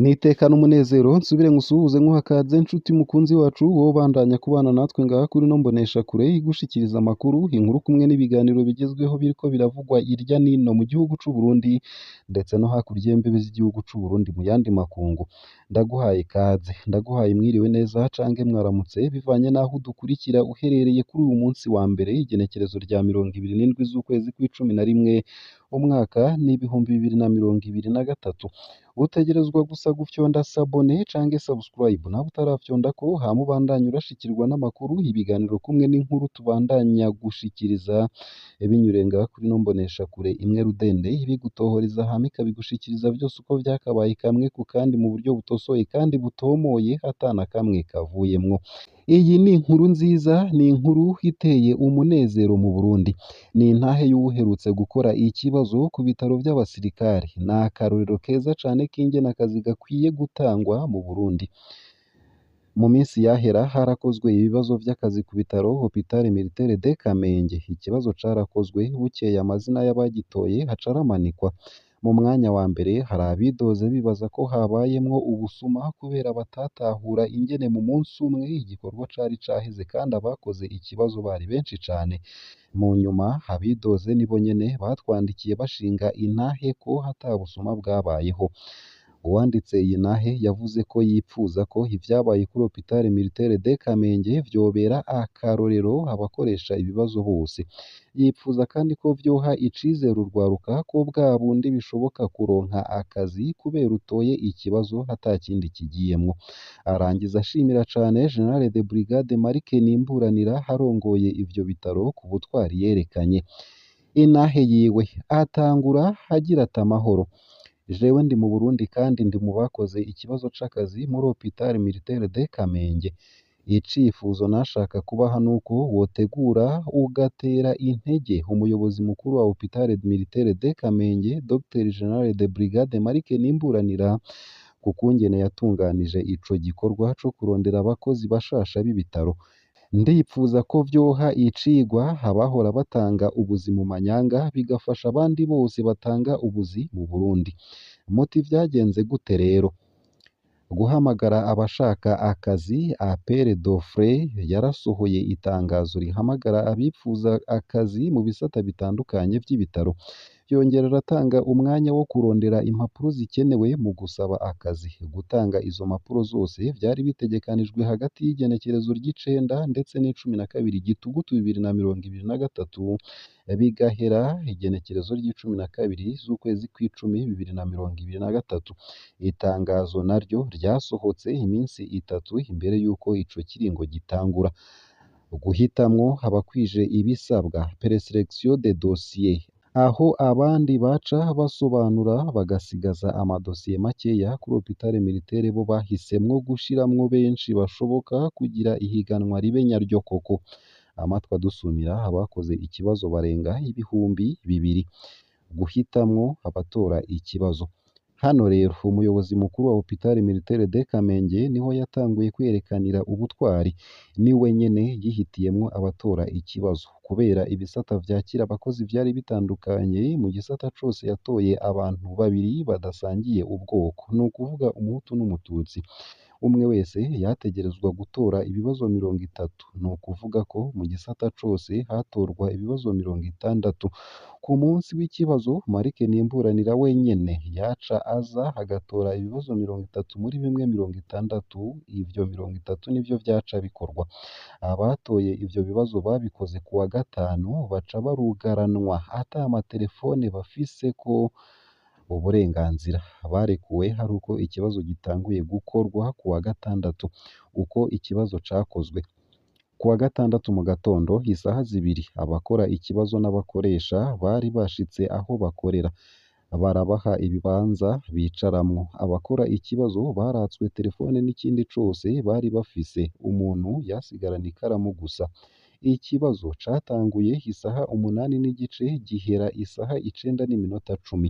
Nitekana umunezero nsubire ngusuhuze nkuha ikaze nshuti mukunzi wacu wowe ubandanya kubana natwe ngaha kuri ino mboneshakure igushikiriza amakuru, inkuru kumwe n'ibiganiro bigezweho biriko biravugwa irya nino mu gihugu c'u Burundi ndetse no hakurya y'imbibe z'igihugu c'u Burundi mu yandi makungu. Ndaguhaye ikaze, ndaguhaye mwiriwe neza cange mwaramutse bivanye n'aho udukurikira uherereye kuri uyu munsi wa mbere igenekerezo rya 27 z'ukwezi kw'icumi na rimwe umwaka n'ibihumbi 2023. Utegerezwa gusa gufyonda sabone cange subscribe nawe utarafyondako hama ubandanye urashikirwa n'amakuru, ibiganiro kumwe n'inkuru tubandanya gushikiriza binyuriye ngaha kuri ino mboneshakure imwe rudende ibigutohoreza hama ikabigushikiriza vyose uko vyakabaye kamwe ku kandi mu buryo butosoye kandi butomoye atana kamwe kavuyemwo. Iyi ni inkuru nziza, ni inkuru iteye umunezero mu Burundi. Ni intahe y'uwuherutse gukora ikibazo ku bitaro vy'abasirikare. Ni akarorero keza cane k'ingene akazi gakwiye gutangwa mu Burundi. Mu minsi yahera harakozwe ibibazo vy'akazi ku bitaro Hôpital Militaire de Kamenge. Ikibazo carakozwe bukeye amazina y'abagitoye haca aramanikwa. Mu mwanya wa mbere hari abidoze bibaza ko habayemwo ubusuma kubera batatahura ingene mu munsi umwe igikorwa cari caheze kandi abakoze ikibazo bari benshi cane. Mu nyuma abidoze nibo nyene batwandikiye bashinga intahe ko ata busuma bwabayeho. Uwanditse iyi ntahe yavuze ko yipfuza ko ivyabaye kuri Hôpital Militaire de Kamenge vyobera akarorero abakoresha ibibazo bose. Yipfuza kandi ko vyoha icizere urwaruka ko bwa bundi bishoboka kuronka akazi kubera utoye ikibazo ata kindi kigiyemwo. Arangiza ashimira cane General de Brigade Marc Nimburanira arongoye ivyo bitaro ku butwari yerekanye. Intahe yiwe atangura agira ati amahoro. Jewe ndi mu Burundi kandi ndi mu bakoze ikibazo c'akazi muri Hôpital Militaire de Kamenge. Icifuzo nashaka kubaha nuko wotegura ugatera intege umuyobozi mukuru wa Hôpital Militaire de Kamenge Dr General de Brigade Marc Nimburanira ku kungene yatunganije ico gikorwa co kurondera abakozi bashasha b'ibitaro. Ndipfuza ko vyoha icigwa abahora batanga ubuzi mu manyanga bigafasha abandi bose batanga ubuzi mu Burundi. Muti vyagenze gute rero? Guhamagara abashaka akazi Appel d'offres yarasohoye itangazo rihamagara abipfuza akazi mu bisata bitandukanye vy'ibitaro. Yongera aratanga umwanya wo kurondera impapuro zikenewe mu gusaba akazi. Gutanga izo mpapuro zose vyari bitegekanijwe hagati y'igenekerezo ry'icenda ndetse n'icumi na kabiri Gitugutu 2023 bigahera igenekerezo ry'icumi na kabiri z'ukwezi kw'icumi 2023. Itangazo naryo ryasohotse iminsi itatu imbere y'uko ico kiringo gitangura. Guhitamwo abakwije ibisabwa présélection de dossier, aho abandi baca basobanura bagasigaza amadosiye makeya kuri Hôpital Militaire bo bahisemwo gushiramwo benshi bashoboka kugira ihiganwa ribe nyaryo koko. Amatwi adusumira abakoze ikibazo barenga 200,000. Guhitamwo abatora ikibazo. Hano rero umuyobozi mukuru wa Hôpital Militaire de Kamenge niho yatanguye kwerekanira ubutwari. Niwe nyene yihitiyemwo abatora ikibazo. Kubera ibisata vyakira abakozi vyari bitandukanye, mu gisata cose yatoye abantu babiri badasangiye ubwoko, ni ukuvuga Umuhutu n'Umututsi. Umwe wese yategerezwa gutora ibibazo 30. Ni ukuvuga ko mu gisata cose hatorwa ibibazo 60. Ku munsi w'ikibazo Marc Nimburanira wenyene yaca aza agatora ibibazo 30 muri bimwe 60. Ivyo 30 nivyo vyaca bikorwa. Abatoye ivyo bibazo babikoze ku wa gatanu baca barugaranwa ata amatelefone bafiseko uburenganzira. Barekuwe hari uko ikibazo gitanguye gukorwa ku wa gatandatu. Uko ikibazo cakozwe: ku wa gatandatu mu gatondo isaha 2 abakora ikibazo n'abakoresha bari bashitse aho bakorera, barabaha ibibanza bicaramwo. Abakora ikibazo baratswe telefone n'ikindi cose bari bafise, umuntu yasigarana ikaramu gusa. Ikibazo catanguye isaha 8:30 gihera isaha 9:10.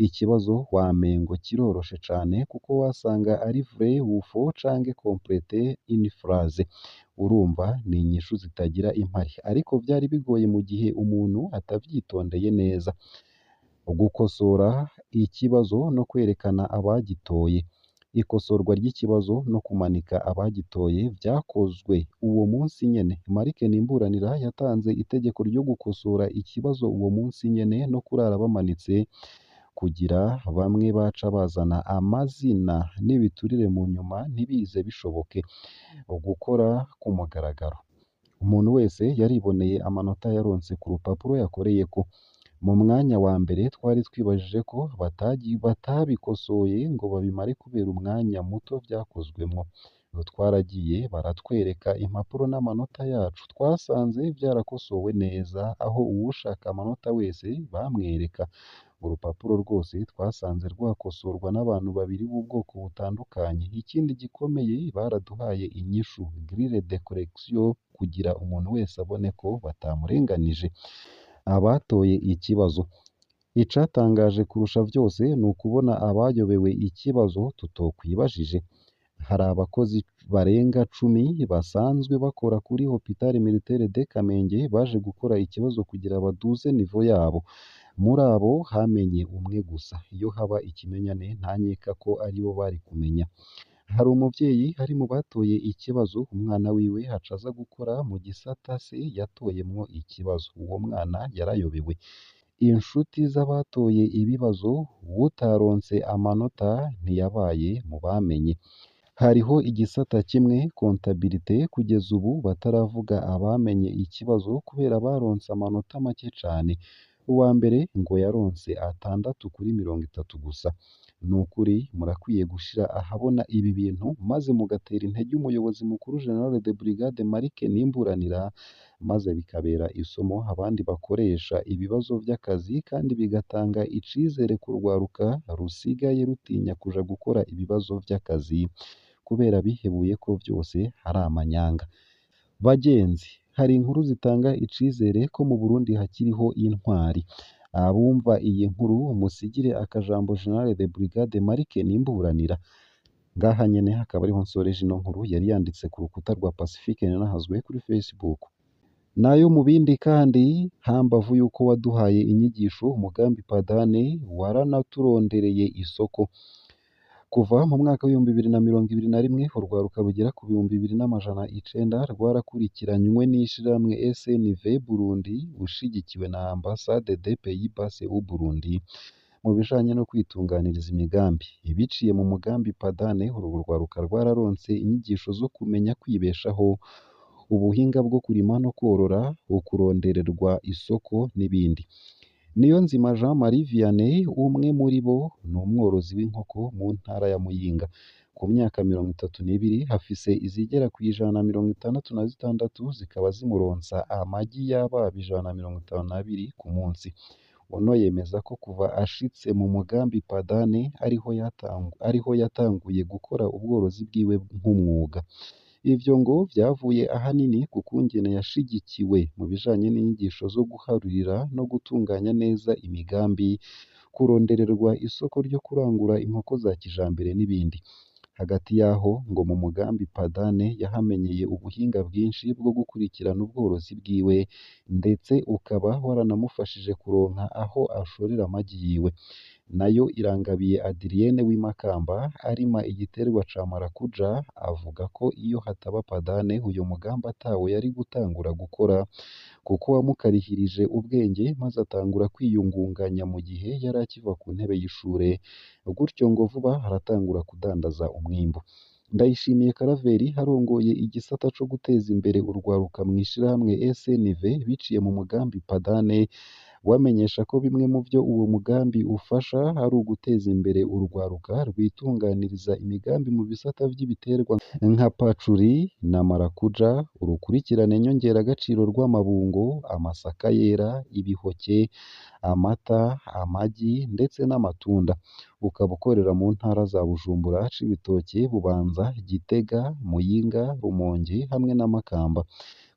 Ikibazo wamengo kiroroshe cane kuko wasanga ari vrai ou faux canke compléter une phrase. Urumva ni inyishu zitagira impari, ariko vyari bigoye mu gihe umuntu atavyitondeye neza. Gukosora ikibazo no kwerekana abagitoye. Ikosorwa ry'ikibazo no kumanika abagitoye vyakozwe uwo munsi nyene. Marc Nimburanira yatanze itegeko ryo gukosora ikibazo uwo munsi nyene no kurara bamanitse kugira bamwe baca bazana amazina n'ibiturire mu nyuma ntibize bishoboke gukora ku mugaragaro. Umuntu wese yariboneye amanota yaronse ku rupapuro yakoreyeko. Mu mwanya wa mbere twari twibajije ko batabikosoye ngo babimare kubera umwanya muto vyakozwemwo. Twaragiye baratwereka impapuro n'amanota yacu, twasanze vyarakosowe neza, aho uwushaka amanota wese bamwereka. Urupapuro rwose twasanze rwakosorwa n'abantu babiri b'ubwoko butandukanye. Ikindi gikomeye baraduhaye inyishu grille de correction kugira umuntu wese abone ko batamurenganije. Abatoye ikibazo. Icatangaje kurusha vyose ni ukubona abayobewe ikibazo tutokwibajije. Hari abakozi barenga 10 basanzwe bakora kuri Hopital Militaire de Kamenge baje gukora ikibazo kugira baduze nivo yabo. Muri abo hamenye umwe gusa. Iyo haba ikimenyane ntanyeka ko aribo bari kumenya. Hari umuvyeyi ari mu batoye ikibazo, umwana wiwe aca aza gukora mu gisata se yatoyemwo ikibazo. Uwo mwana yarayobewe. Inshuti z'abatoye ibibazo, uwutaronse amanota ntiyabaye mu bamenye. Hariho igisata kimwe comptabilité kugeza ubu bataravuga abamenye ikibazo kubera baronse amanota make cane. Uwa mbere ngo yaronse 6 kuri 30 gusa. Nukuri murakwiye gushira ahabona ibi bintu maze mugatera intege umuyobozi mukuru General de Brigade Marc Nimburanira, maze bikabera isomo abandi bakoresha ibibazo vy'akazi kandi bigatanga icizere ku rwaruka rusigaye rutinya kuja gukora ibibazo vy'akazi kubera bihebuye ko vyose ari amanyanga. Bagenzi, hari inkuru zitanga icizere ko mu Burundi hakiriho intwari. Abumva iyi nkuru musigire akajambo General de Brigade Marc Nimburanira. Ngaha nyene hakaba ariho nsoreje ino nkuru yari yanditse ku rukuta rwa Pacifique Ninahazwe kuri Facebook. Nayo mu bindi kandi, hambavu yuko waduhaye inyigisho umugambi Padane waranaturondereye isoko. Kuva mu mwaka w'ibihumbi 2021 urwaruka rugera ku 2900 rwarakurikiranywe n'ishirahamwe SNV Burundi ushigikiwe na Ambassade des Pays-Bas au Burundi mu bijanye no kwitunganiriza imigambi. Ibiciye mu mugambi Padane, uru rwaruka rwararonse inyigisho zo kumenya kwibeshaho, ubuhinga bwo kurima no korora, ukurondererwa isoko n'ibindi. Niyonzima Jean Marie Vianney, umwe muri bo ni umworozi w'inkoko mu ntara ya Muyinga. Ku myaka 32 hafise izigera ku 166 zikaba zimuronsa amagi y'ababa 152 ku munsi. Ono yemeza ko kuva ashitse mu mugambi Padane ariho yatanguye gukora ubworozi bwiwe nk'umwuga. Ivyo ngo vyavuye ahanini ku kungene yashigikiwe mu bijanye n'inyigisho zo guharurira no gutunganya neza imigambi, kurondererwa isoko ryo kurangura inkoko za kijambere n'ibindi. Hagati yaho ngo mu mugambi Padane yahamenyeye ubuhinga bwinshi bwo gukurikirana ubworozi bwiwe, ndetse ukaba waranamufashije kuronka aho ashorera amagi yiwe. Nayo Irangabiye Adrienne w'imakamba arima igiterwa ca marakuja avuga ko iyo hataba Padane uyu mugambi atawo yari gutangura gukora, kuko wamukarihirije ubwenge maze atangura kwiyungunganya mu gihe yari akiva ku ntebe y'ishure, gutyo ngo vuba aratangura kudandaza umwimbu. Ndayishimiye Karaveri arongoye igisata co guteza imbere urwaruka mw'ishirahamwe SNV biciye mu mugambi Padane, wamenyesha ko bimwe mu vyo uwo mugambi ufasha ari uguteza imbere urwaruka rwitunganiriza imigambi mu bisata vy'ibiterwa nka pacuri na marakuja, urukurikirane nyongeragaciro rw'amabungo, amasaka yera, ibihoke, amata, amagi ndetse n'amatunda. Ukaba ukorera mu ntara za Bujumbura, Cibitoke, Bubanza, Gitega, Muyinga, Rumonge hamwe na Makamba.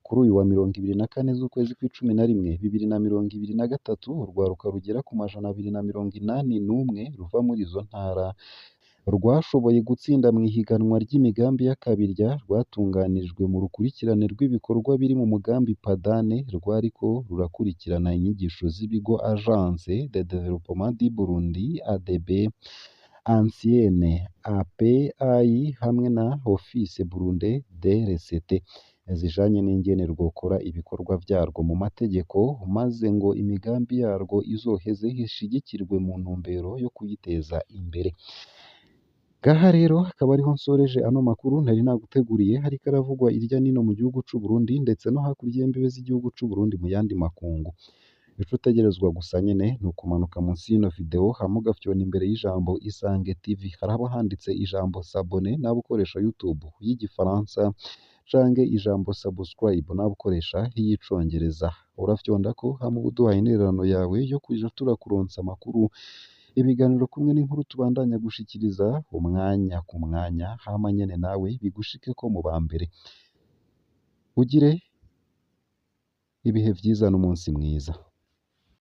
Kuri uyu wa 24 z'ukwezi kw'icumi na rimwe 2023 urwaruka rugera ku 281 ruva muri izo ntara rwashoboye gutsinda mu ihiganwa ry'imigambi y'akabirya rwatunganijwe mu rukurikirane rw'ibikorwa biri mu mugambi Padane rwariko rurakurikirana inyigisho z'ibigo Agence de Développement du Burundi ADB ancienne API hamwe na Office Burunde de RCT zijanye n'ingene rwokora ibikorwa vyarwo mu mategeko maze ngo imigambi yarwo izoheze ishigikirwe mu ntumbero yo kuyiteza imbere. Ngaha rero akaba ariho nsoreje ano makuru ntari naguteguriye hariko aravugwa irya nino mu gihugu c'u Burundi ndetse no hakurya y'imbibe z'igihugu c'u Burundi mu yandi makungu. Ico utegerezwa gusa nyene ni ukumanuka munsi y'ino video hama ugafyona imbere y'ijambo Isange TV haraba handitse ijambo s'abonner nawe ukoresha YouTube y'igifaransa canke ijambo subscribe nawe ukoresha iy'icongereza urafyondako hama uba uduhaye intererano yawe yo kuja turakuronsa amakuru ibiganiro kumwe n'inkuru tubandanya gushikiriza umwanya ku mwanya hama nyene nawe bigushikeko mu ba mbere ugire ibihe vyiza n'umunsi mwiza.